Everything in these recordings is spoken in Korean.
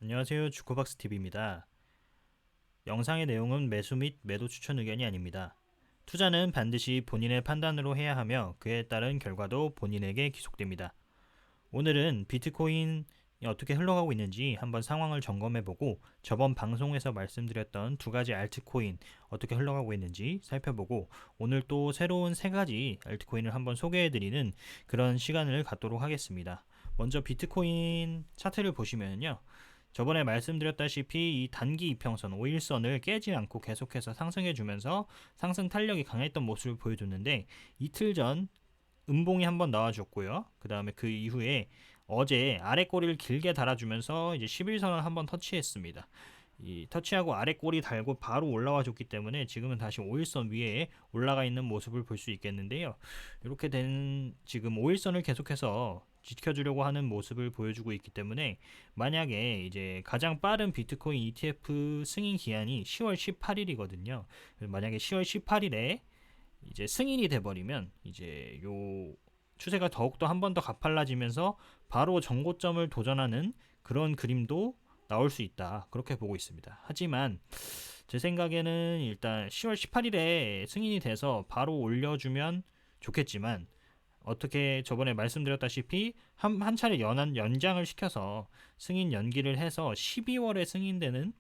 안녕하세요. 주코박스TV입니다. 영상의 내용은 매수 및 매도 추천 의견이 아닙니다. 투자는 반드시 본인의 판단으로 해야 하며 그에 따른 결과도 본인에게 귀속됩니다. 오늘은 비트코인이 어떻게 흘러가고 있는지 한번 상황을 점검해보고 저번 방송에서 말씀드렸던 두 가지 알트코인 어떻게 흘러가고 있는지 살펴보고 오늘 또 새로운 세 가지 알트코인을 한번 소개해드리는 그런 시간을 갖도록 하겠습니다. 먼저 비트코인 차트를 보시면요. 저번에 말씀드렸다시피 이 단기 이평선 5일선을 깨지 않고 계속해서 상승해주면서 상승 탄력이 강했던 모습을 보여줬는데 이틀 전 음봉이 한번 나와줬고요. 그 다음에 그 이후에 어제 아래 꼬리를 길게 달아주면서 이제 11선을 한번 터치했습니다. 이 터치하고 아래 꼬리 달고 바로 올라와 줬기 때문에 지금은 다시 5일선 위에 올라가 있는 모습을 볼 수 있겠는데요. 이렇게 된 지금 5일선을 계속해서 지켜주려고 하는 모습을 보여주고 있기 때문에 만약에 이제 가장 빠른 비트코인 ETF 승인 기한이 10월 18일이거든요. 만약에 10월 18일에 이제 승인이 돼버리면 이제 요 추세가 더욱더 한 번 더 가팔라지면서 바로 정고점을 도전하는 그런 그림도 나올 수 있다. 그렇게 보고 있습니다. 하지만 제 생각에는 일단 10월 18일에 승인이 돼서 바로 올려주면 좋겠지만 어떻게 저번에 말씀드렸다시피 한 차례 연장을 시켜서 승인 연기를 해서 12월에 승인되는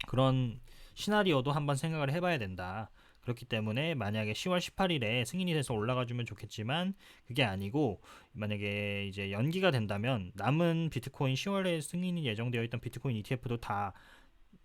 그런 시나리오도 한번 생각을 해봐야 된다. 그렇기 때문에 만약에 10월 18일에 승인이 돼서 올라가주면 좋겠지만 그게 아니고 만약에 이제 연기가 된다면 남은 비트코인 10월에 승인이 예정되어 있던 비트코인 ETF도 다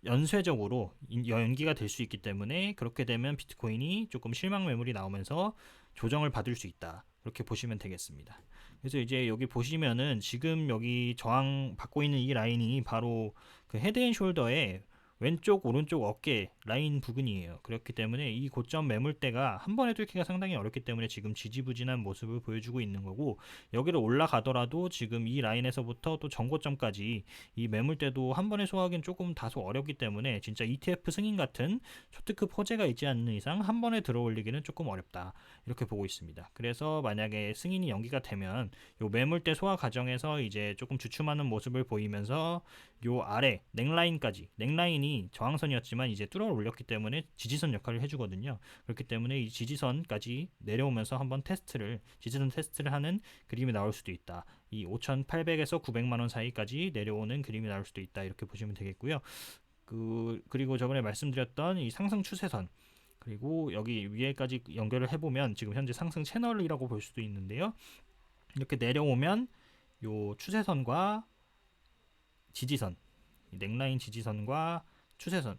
연쇄적으로 연기가 될 수 있기 때문에 그렇게 되면 비트코인이 조금 실망 매물이 나오면서 조정을 받을 수 있다. 그렇게 보시면 되겠습니다. 그래서 이제 여기 보시면은 지금 여기 저항 받고 있는 이 라인이 바로 그 헤드앤숄더에 왼쪽 오른쪽 어깨 라인 부근이에요. 그렇기 때문에 이 고점 매물대가 한 번에 뚫기가 상당히 어렵기 때문에 지금 지지부진한 모습을 보여주고 있는 거고 여기를 올라가더라도 지금 이 라인에서부터 또 전고점까지 이 매물대도 한 번에 소화하기는 조금 다소 어렵기 때문에 진짜 ETF 승인 같은 초특급 호재가 있지 않는 이상 한 번에 들어올리기는 조금 어렵다. 이렇게 보고 있습니다. 그래서 만약에 승인이 연기가 되면 요 매물대 소화 과정에서 이제 조금 주춤하는 모습을 보이면서 요 아래 넥라인이 저항선이었지만 이제 뚫어 올렸기 때문에 지지선 역할을 해주거든요. 그렇기 때문에 이 지지선까지 내려오면서 한번 지지선 테스트를 하는 그림이 나올 수도 있다. 이 5,800에서 900만 원 사이까지 내려오는 그림이 나올 수도 있다. 이렇게 보시면 되겠고요. 그리고 저번에 말씀드렸던 이 상승 추세선 그리고 여기 위에까지 연결을 해보면 지금 현재 상승 채널이라고 볼 수도 있는데요. 이렇게 내려오면 요 추세선과 지지선 넥라인 지지선과 추세선,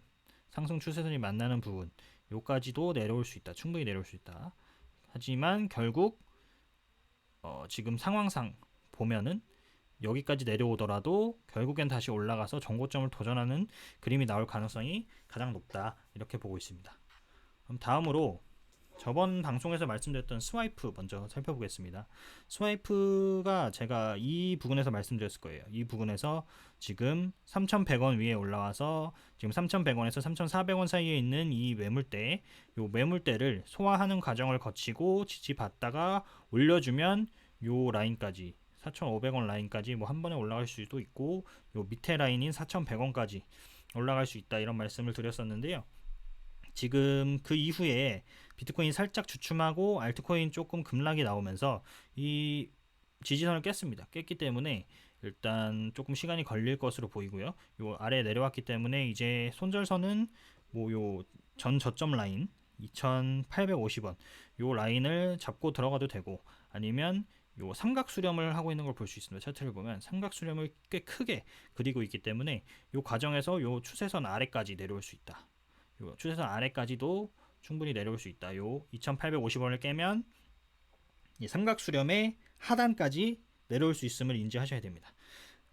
상승 추세선이 만나는 부분, 요까지도 내려올 수 있다. 충분히 내려올 수 있다. 하지만 결국 지금 상황상 보면은 여기까지 내려오더라도 결국엔 다시 올라가서 정고점을 도전하는 그림이 나올 가능성이 가장 높다. 이렇게 보고 있습니다. 그럼 다음으로 저번 방송에서 말씀드렸던 스와이프 먼저 살펴보겠습니다. 스와이프가 제가 이 부분에서 말씀드렸을 거예요. 이 부분에서 지금 3,100원 위에 올라와서 지금 3,100원에서 3,400원 사이에 있는 이 매물대, 요 매물대를 소화하는 과정을 거치고 지지받다가 올려주면 요 라인까지 4,500원 라인까지 뭐 한 번에 올라갈 수도 있고 요 밑에 라인인 4,100원까지 올라갈 수 있다 이런 말씀을 드렸었는데요. 지금 그 이후에 비트코인 살짝 주춤하고 알트코인 조금 급락이 나오면서 이 지지선을 깼습니다. 깼기 때문에 일단 조금 시간이 걸릴 것으로 보이고요. 요 아래 내려왔기 때문에 이제 손절선은 뭐 요 전 저점 라인 2,850원 요 라인을 잡고 들어가도 되고 아니면 요 삼각 수렴을 하고 있는 걸 볼 수 있습니다. 차트를 보면 삼각 수렴을 꽤 크게 그리고 있기 때문에 요 과정에서 요 추세선 아래까지 내려올 수 있다. 요 추세선 아래까지도 충분히 내려올 수 있다. 요 2,850원을 깨면 이 삼각 수렴의 하단까지 내려올 수 있음을 인지하셔야 됩니다.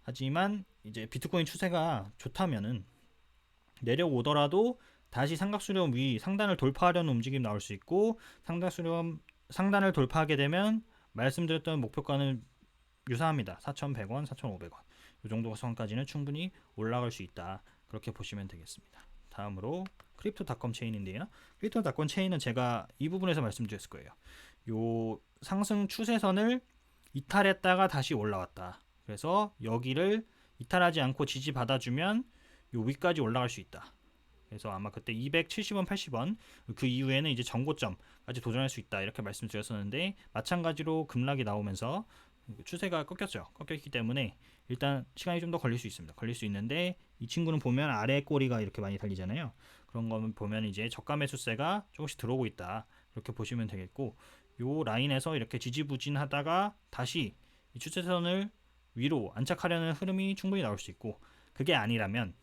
하지만 이제 비트코인 추세가 좋다면은 내려오더라도 다시 삼각 수렴 위 상단을 돌파하려는 움직임 나올 수 있고 상단을 돌파하게 되면 말씀드렸던 목표가는 유사합니다. 4,100원, 4,500원. 이 정도 선까지는 충분히 올라갈 수 있다. 그렇게 보시면 되겠습니다. 다음으로 크립토닷컴 체인인데요. 크립토닷컴 체인은 제가 이 부분에서 말씀드렸을 거예요. 요 상승 추세선을 이탈했다가 다시 올라왔다. 그래서 여기를 이탈하지 않고 지지받아주면 요 위까지 올라갈 수 있다. 그래서 아마 그때 270원, 80원 그 이후에는 이제 전고점까지 도전할 수 있다 이렇게 말씀드렸었는데, 마찬가지로 급락이 나오면서 추세가 꺾였죠. 꺾였기 때문에 일단 시간이 좀 더 걸릴 수 있습니다. 걸릴 수 있는데, 이 친구는 보면 아래 꼬리가 이렇게 많이 달리잖아요. 그런 거는 보면 이제 저가 매수세가 조금씩 들어오고 있다 이렇게 보시면 되겠고, 요 라인에서 이렇게 지지부진하다가 다시 이 추세선을 위로 안착하려는 흐름이 충분히 나올 수 있고, 그게 아니라면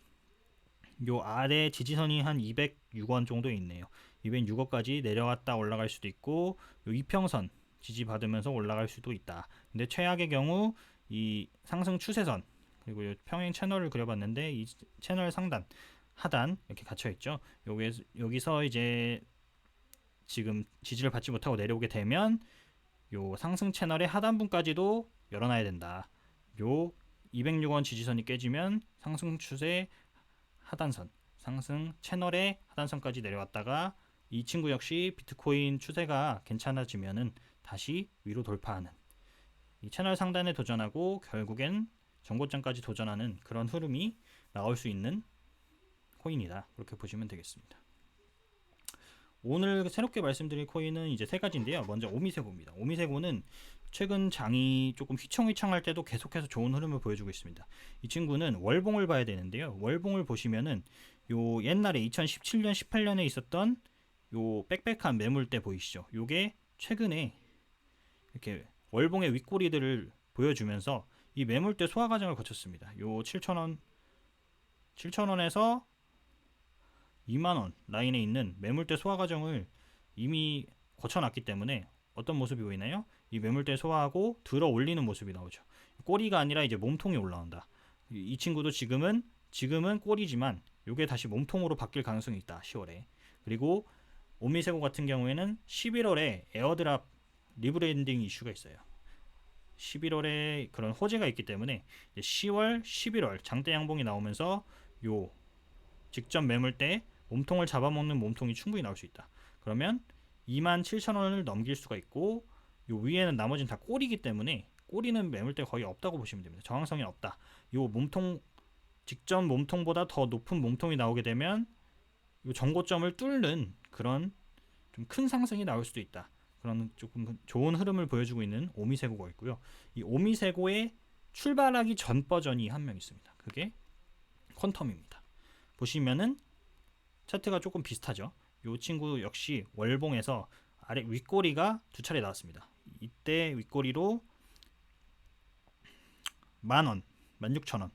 요 아래 지지선이 한 206원 정도 있네요. 206원까지 내려갔다 올라갈 수도 있고, 요 이평선 지지받으면서 올라갈 수도 있다. 근데 최악의 경우 이 상승 추세선 그리고 요 평행 채널을 그려봤는데, 이 채널 상단 하단 이렇게 갇혀 있죠. 여기서 이제 지금 지지를 받지 못하고 내려오게 되면 요 상승 채널의 하단부까지도 열어놔야 된다. 요 206원 지지선이 깨지면 상승 추세 하단선, 상승 채널의 하단선까지 내려왔다가 이 친구 역시 비트코인 추세가 괜찮아지면은 다시 위로 돌파하는, 이 채널 상단에 도전하고 결국엔 전고점까지 도전하는 그런 흐름이 나올 수 있는 코인이다. 그렇게 보시면 되겠습니다. 오늘 새롭게 말씀드릴 코인은 이제 세 가지인데요. 먼저 오미세고입니다. 오미세고는 최근 장이 조금 휘청휘청할 때도 계속해서 좋은 흐름을 보여주고 있습니다. 이 친구는 월봉을 봐야 되는데요. 월봉을 보시면은 요 옛날에 2017년, 18년에 있었던 요 빽빽한 매물대 보이시죠? 요게 최근에 이렇게 월봉의 윗꼬리들을 보여주면서 이 매물대 소화 과정을 거쳤습니다. 요 7,000원에서 2만원 라인에 있는 매물대 소화 과정을 이미 거쳐놨기 때문에 어떤 모습이 보이나요? 이 매물대 소화하고 들어 올리는 모습이 나오죠. 꼬리가 아니라 이제 몸통이 올라온다. 이 친구도 지금은 꼬리지만 요게 다시 몸통으로 바뀔 가능성이 있다. 10월에. 그리고 오미세고 같은 경우에는 11월에 에어드랍 리브랜딩 이슈가 있어요. 11월에 그런 호재가 있기 때문에 10월, 11월 장대 양봉이 나오면서 요 직전 매물대 몸통을 잡아먹는 몸통이 충분히 나올 수 있다. 그러면 27,000원을 넘길 수가 있고, 요 위에는 나머지는 다 꼬리이기 때문에 꼬리는 매물대 거의 없다고 보시면 됩니다. 저항성이 없다. 요 몸통 직전 몸통보다 더 높은 몸통이 나오게 되면 요 전고점을 뚫는 그런 좀 큰 상승이 나올 수도 있다. 그런 조금 좋은 흐름을 보여주고 있는 오미세고가 있고요. 이 오미세고의 출발하기 전 버전이 한 명 있습니다. 그게 퀀텀입니다. 보시면은 차트가 조금 비슷하죠. 이 친구 역시 월봉에서 아래 윗꼬리가 두 차례 나왔습니다. 이때 윗꼬리로 10,000원, 16,000원,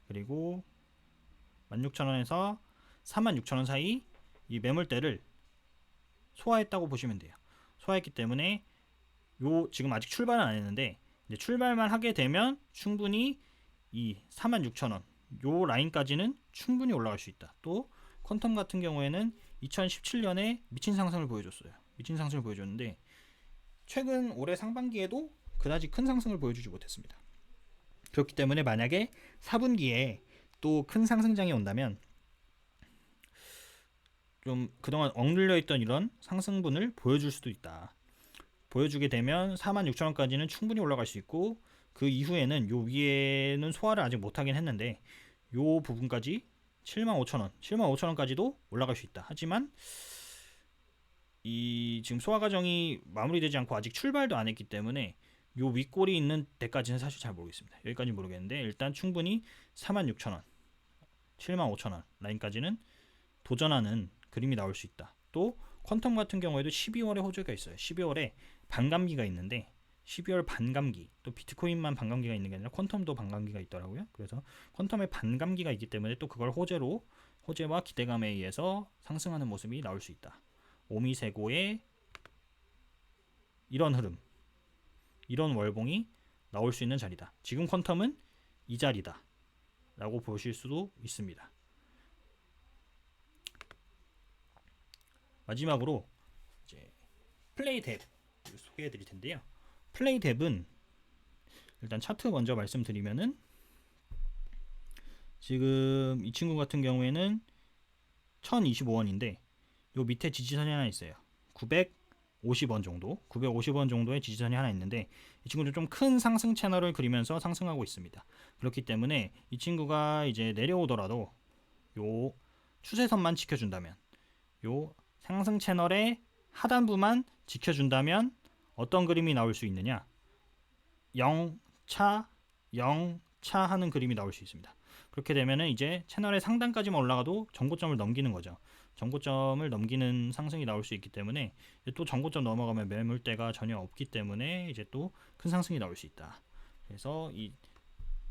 그리고 16,000원에서 46,000원 사이 이 매물대를 소화했다고 보시면 돼요. 소화했기 때문에 요 지금 아직 출발은 안 했는데, 이제 출발만 하게 되면 충분히 이 46,000원 요 라인까지는 충분히 올라갈 수 있다. 또 퀀텀 같은 경우에는 2017년에 미친 상승을 보여줬어요. 미친 상승을 보여줬는데 최근 올해 상반기에도 그다지 큰 상승을 보여주지 못했습니다. 그렇기 때문에 만약에 4분기에 또 큰 상승장이 온다면 좀 그동안 억눌려 있던 이런 상승분을 보여줄 수도 있다. 보여주게 되면 46,000원까지는 충분히 올라갈 수 있고, 그 이후에는 요 위에는 소화를 아직 못하긴 했는데 요 부분까지 75,000원, 75,000원까지도 올라갈 수 있다. 하지만 이 지금 소화 과정이 마무리되지 않고 아직 출발도 안 했기 때문에 요 윗골이 있는 데까지는 사실 잘 모르겠습니다. 여기까지 모르겠는데 일단 충분히 46,000원, 75,000원 라인까지는 도전하는 그림이 나올 수 있다. 또 퀀텀 같은 경우에도 12월에 호재가 있어요. 12월에 반감기가 있는데 12월 반감기, 또 비트코인만 반감기가 있는 게 아니라 퀀텀도 반감기가 있더라고요. 그래서 퀀텀에 반감기가 있기 때문에 또 그걸 호재와 기대감에 의해서 상승하는 모습이 나올 수 있다. 오미세고의 이런 흐름, 이런 월봉이 나올 수 있는 자리다. 지금 퀀텀은 이 자리다 라고 보실 수도 있습니다. 마지막으로 이제 플레이 뎁 소개해 드릴 텐데요. 플레이 뎁은 일단 차트 먼저 말씀드리면은 지금 이 친구 같은 경우에는 1025원인데 요 밑에 지지선이 하나 있어요. 950원 정도, 950원 정도의 지지선이 하나 있는데 이 친구는 좀 큰 상승 채널을 그리면서 상승하고 있습니다. 그렇기 때문에 이 친구가 이제 내려오더라도 요 추세선만 지켜준다면, 요 상승 채널의 하단부만 지켜준다면 어떤 그림이 나올 수 있느냐? 0차, 0차 하는 그림이 나올 수 있습니다. 그렇게 되면은 이제 채널의 상단까지만 올라가도 전고점을 넘기는 거죠. 전고점을 넘기는 상승이 나올 수 있기 때문에 또 전고점 넘어가면 매물대가 전혀 없기 때문에 이제 또 큰 상승이 나올 수 있다. 그래서 이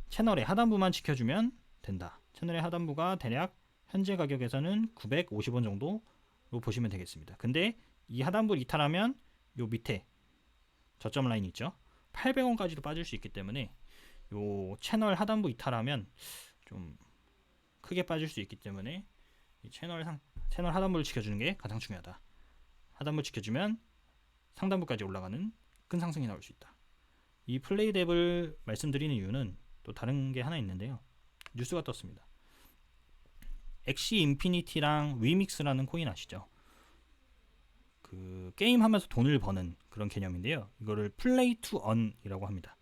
채널의 하단부만 지켜주면 된다. 채널의 하단부가 대략 현재 가격에서는 950원 정도로 보시면 되겠습니다. 근데 이 하단부를 이탈하면 요 밑에 저점 라인 있죠? 800원까지도 빠질 수 있기 때문에 요 채널 하단부 이탈하면 좀 크게 빠질 수 있기 때문에 이 채널 하단부를 지켜주는 게 가장 중요하다. 하단부 지켜주면 상단부까지 올라가는 큰 상승이 나올 수 있다. 이 플레이 뎁을 말씀드리는 이유는 또 다른 게 하나 있는데요. 뉴스가 떴습니다. 엑시 인피니티랑 위믹스라는 코인 아시죠? 그 게임 하면서 돈을 버는 그런 개념인데요. 이거를 플레이 투 언이라고 합니다.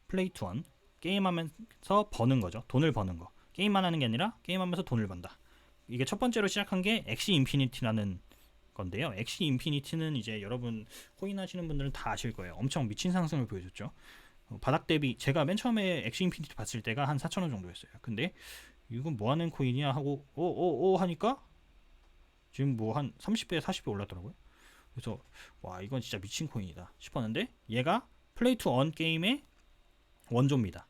플레이 투 언. 게임하면서 버는 거죠. 돈을 버는 거. 게임만 하는 게 아니라 게임하면서 돈을 번다. 이게 첫 번째로 시작한 게 엑시 인피니티라는 건데요. 엑시 인피니티는 이제 여러분 코인 하시는 분들은 다 아실 거예요. 엄청 미친 상승을 보여줬죠. 바닥 대비 제가 맨 처음에 엑시 인피니티 봤을 때가 한 4,000원 정도였어요. 근데 이건 뭐 하는 코인이야 하고 오오오 하니까 지금 뭐 한 30배 40배 올랐더라고요. 그래서 와 이건 진짜 미친 코인이다 싶었는데 얘가 플레이 투 언 게임의 원조입니다.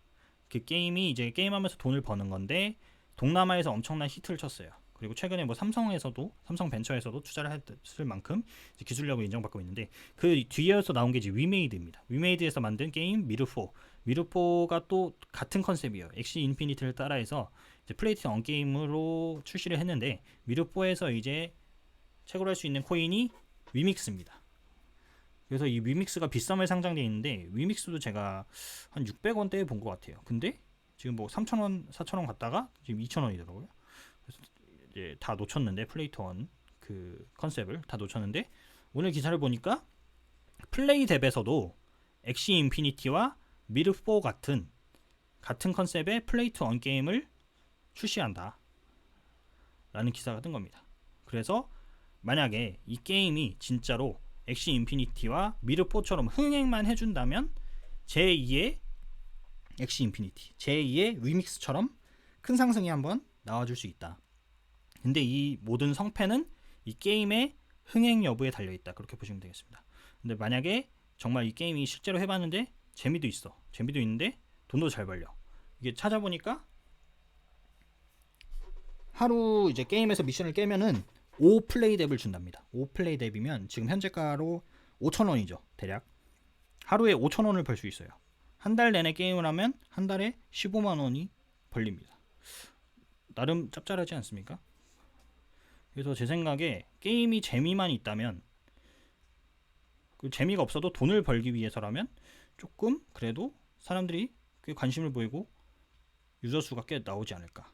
그 게임이 이제 게임하면서 돈을 버는 건데 동남아에서 엄청난 히트를 쳤어요. 그리고 최근에 뭐 삼성벤처에서도 투자를 했을 만큼 기술력을 인정받고 있는데 그 뒤에서 나온 게 이제 위메이드입니다. 위메이드에서 만든 게임 미르4가 또 같은 컨셉이에요. 엑시 인피니티를 따라해서 이제 플레이 투 언 게임으로 출시를 했는데 미르4에서 이제 채굴할 수 있는 코인이 위믹스입니다. 그래서 이 위믹스가 비싸게 상장되어 있는데 위믹스도 제가 한 600원대에 본 것 같아요. 근데 지금 뭐 3,000원, 4,000원 갔다가 지금 2,000원이더라고요. 그래서 이제 다 놓쳤는데 플레이 투 원 그 컨셉을 다 놓쳤는데 오늘 기사를 보니까 플레이 뎁에서도 엑시 인피니티와 미르4 같은 컨셉의 플레이 투 원 게임을 출시한다 라는 기사가 뜬 겁니다. 그래서 만약에 이 게임이 진짜로 엑시 인피니티와 미르4처럼 흥행만 해준다면 제2의 엑시 인피니티, 제2의 위믹스처럼 큰 상승이 한번 나와줄 수 있다. 근데 이 모든 성패는 이 게임의 흥행 여부에 달려있다. 그렇게 보시면 되겠습니다. 근데 만약에 정말 이 게임이 실제로 해봤는데 재미도 있는데 돈도 잘 벌려. 이게 찾아보니까 하루 이제 게임에서 미션을 깨면은 5 플레이 뎁을 준답니다. 5 플레이 뎁이면 지금 현재가로 5,000원이죠. 대략 하루에 5,000원을 벌 수 있어요. 한 달 내내 게임을 하면 한 달에 15만 원이 벌립니다. 나름 짭짤하지 않습니까? 그래서 제 생각에 게임이 재미만 있다면, 그 재미가 없어도 돈을 벌기 위해서라면 조금 그래도 사람들이 꽤 관심을 보이고 유저 수가 꽤 나오지 않을까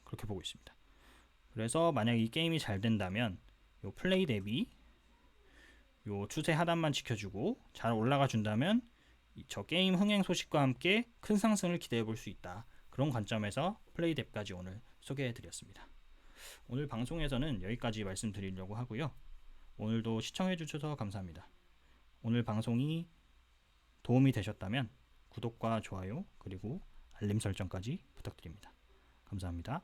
그렇게 보고 있습니다. 그래서 만약 이 게임이 잘 된다면 요 플레이 대비 요 추세 하단만 지켜주고 잘 올라가 준다면 저 게임 흥행 소식과 함께 큰 상승을 기대해 볼 수 있다. 그런 관점에서 플레이 뎁까지 오늘 소개해 드렸습니다. 오늘 방송에서는 여기까지 말씀드리려고 하고요. 오늘도 시청해 주셔서 감사합니다. 오늘 방송이 도움이 되셨다면 구독과 좋아요 그리고 알림 설정까지 부탁드립니다. 감사합니다.